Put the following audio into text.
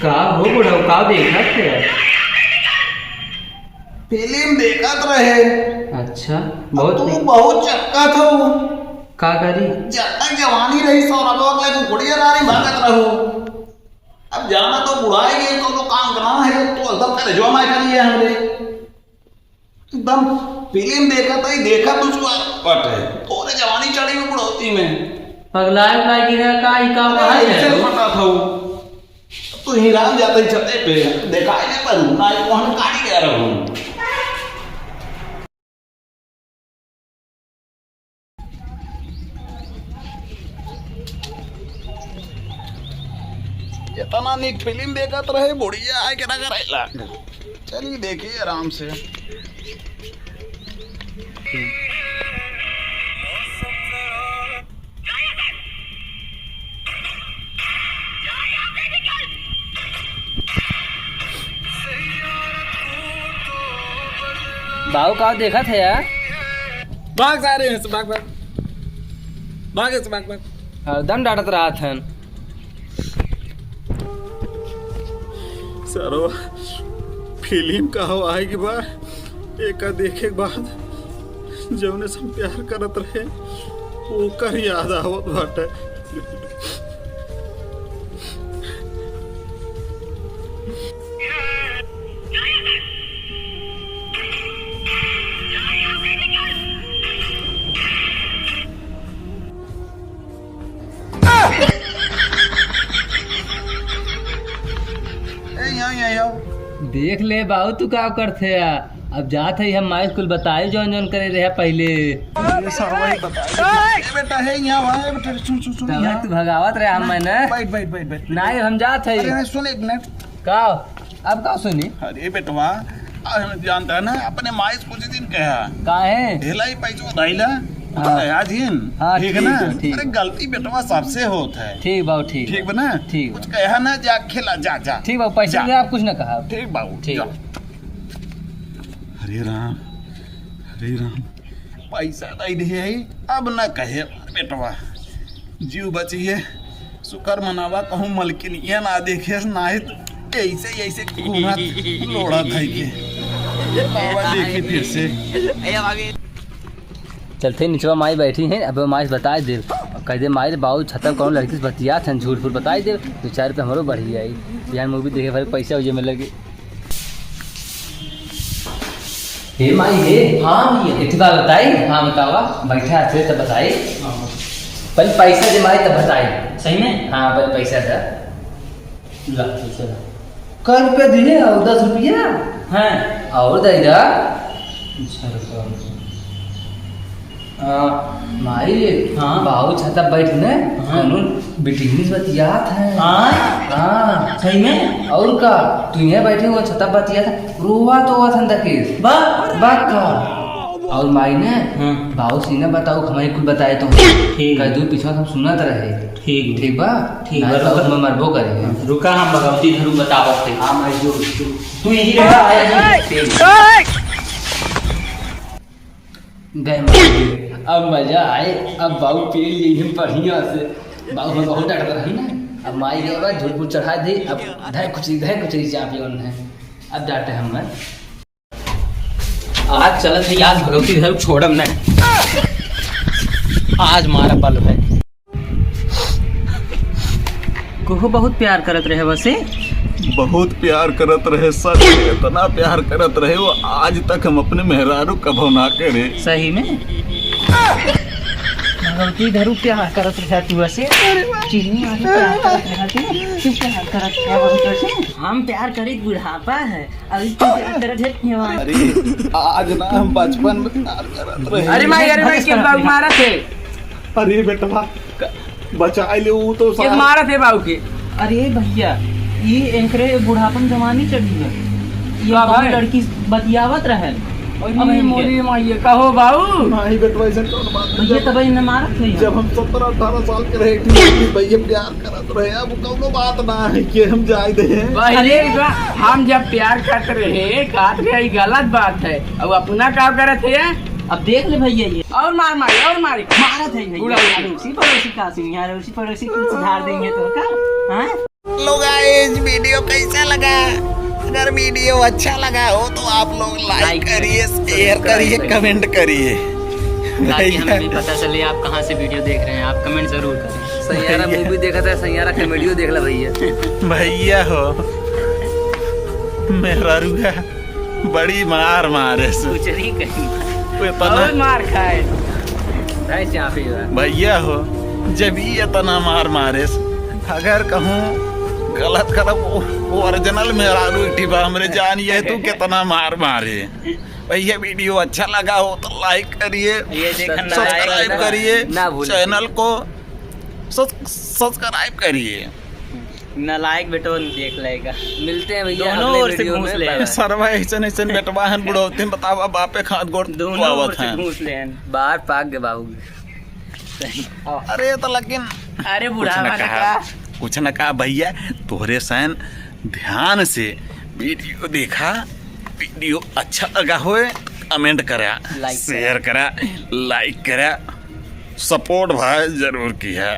का हो बुढ़ऊ का देखत है? फिल्म देखत रहे। अच्छा तू बहुत चक्का था। का करी? जब तक जवानी रही सौरभवा के तू गुड़िया रानी भागत रहो। अब जाना तो बुढ़ाई गई तो काम करना है तो एकदम करे जो मैं करिए हमरे एकदम फिल्म देखा तुझको बट है तोरे जवानी चढ़ी में बुढ़ौती में पगलाए पगलाए गिरा का ही का भाई है पता था तू ही राम जाते ही छते पे देखा नहीं पर ना कौन काटी गया रहूं। इतना नीक फिल्म देखत रहे बुढ़िया आए के ना करेला। चलिए देखिए आराम से। बाबू का देखा थे यार? भाग सारे हैं भाग भाग भाग भाग भाग हरदम डांटत रहा था। सरो फिल्म का हो आएगी बा एक देखे के बाद जौने से प्यार करत रहे ओकर याद आवत बाटे। देख ले बाबू तू का करते है? अब जात है हम माई स्कूल बताए जौन जौन करे रहे पहले। बेटा है यहाँ बेटा सुन सुन सुन तब तू भगावत रहे हम मैंने बैठ बैठ बैठ बैठ नहीं हम जात है। अरे सुन एक मिनट का अब का सुनी? अरे बेटवा जानता है ना अपने माई कुछ दिन कहा का है ढेला ही पैसा दैला आज ही ठीक है ना। अरे गलती बेटवा सबसे होता है। ठीक बाबू ठीक ठीक बना ठीक कुछ कहा ना जा खेला जा जा ठीक बाबू पैसे दे आप कुछ ना कहा ठीक बाबू ठीक। हरे राम पैसा नहीं दिए अब ना कहे बेटवा जीव बचिए शुक्र मनावा कहूँ मलकिन ये ना देखे ना ही ऐसे ऐसे लोड़ा था देखिए फिर से चलते नीचवा माई बैठी है। अब माई बताए दे कह दे माई बाबू छतर कौन लड़की से बतिया था झूठ फूट बताई दे 2-4 रुपये हमारो बढ़िया आई बिहार मूवी देखे फिर पैसा उजे में लगे। हे माई हे हाँ भैया एक बात बताई। हाँ बतावा बैठा थे तब बताई पहले पैसा दे माई तब बताई सही में। हाँ पहले पैसा था कल रुपया दिए और 10 रुपया हैं और दे दा माई हाँ बाबू छता बैठ ने बिटिंग बतियात है। हाँ सही में और का तू यहाँ बैठे हुआ छता बतिया था रोवा तो हुआ था केस बात का और माई ने बाबू सीना बताओ हमारी कुछ बताए तो कह दू पीछा हम सुनत रहे। ठीक ठीक बा ठीक बा मरबो करे रुका हम भगवती धरू बतावत थे। हाँ माई जो तू यही रहा आया गए अब मजा आए। अब बाबू पी लिए बढ़िया से बाबू में बहुत डर रही ना। अब माई के बाद झूठ फूट चढ़ा दी अब धय कुछ चापी है अब डांटे हम आज चलत है आज भगवती धर छोड़म नहीं आज मारा पल है कोहो बहुत प्यार करत रहे वैसे बहुत प्यार करत रहे सच इतना प्यार करत रहे वो आज तक हम अपने मेहरारू कभो ना करे। सही में भगवती धरू प्यार करत रहे तू वैसे चीनी वाली प्यार करत रहे तू प्यार करत रहे वैसे हम प्यार करे बुढ़ापा है अभी तू प्यार करत है जवान। अरे आज ना हम बचपन में प्यार करत रहे। अरे माई के बाबू मारा थे। अरे बेटा बचा ले वो तो ये मारा थे बाबू के। अरे भैया ये एकरे बुढ़ापन जवानी चढ़ी है ये लड़की बतियावत रहे मोरी माई कहो बाबू नहीं बेटा ऐसा कौन बात भैया तब इन मारत थे जब हम 17-18 साल के रहे थे भैया प्यार करत रहे अब कोनो बात ना है कि हम जाए दे। अरे हम जब प्यार करते रहे काट रहे गलत बात है अब अपना काम करत है। अब देख ले भैया ये और मार मारत है उसी पड़ोसी का उसी पड़ोसी को सुधार देंगे तो का। लोग गाइस वीडियो कैसा लगा? अगर वीडियो अच्छा लगा हो तो आप लोग लाइक करिए, शेयर करिए, कमेंट करिए ताकि हमें भी पता चले आप कहाँ से वीडियो देख रहे हैं। आप कमेंट जरूर करें। सैयारा मूवी देखा था, सैयारा कॉमेडियो देख ला भैया। भैया हो मेरा रुआ बड़ी मार मारे से कुछ नहीं कहीं इतना मार खाए ऐसे आप ही भैया हो जब ही इतना मार मारे से, अगर कहूँ गलत करब ओरिजिनल मेरा रूठी बा हमरे जानिए तू कितना मार मारे। भैया वीडियो अच्छा लगा हो तो लाइक करिए, ये देखना सब्सक्राइब करिए, ना भूलें। चैनल को सब्सक्राइब करिए। नालायक बेटो देख लेगा। मिलते हैं भैया दोनों अगले ओर से वीडियो घूस में। ले। Bye bye. सरवा ऐसे बेटवा हन बुढ़ौती बतावा बापे खाद गोड़ दोनों ओर पावत से हैं। घूस ले हैं। बाहर पाक गए बाबू। अरे तो लेकिन अरे कुछ बुढ़ा न कहा, कुछ न कहा भैया तोहरे सैन ध्यान से वीडियो देखा, वीडियो अच्छा लगा होए कमेंट करा, लाइक शेयर करा, लाइक करा, सपोर्ट भाई जरूर किया।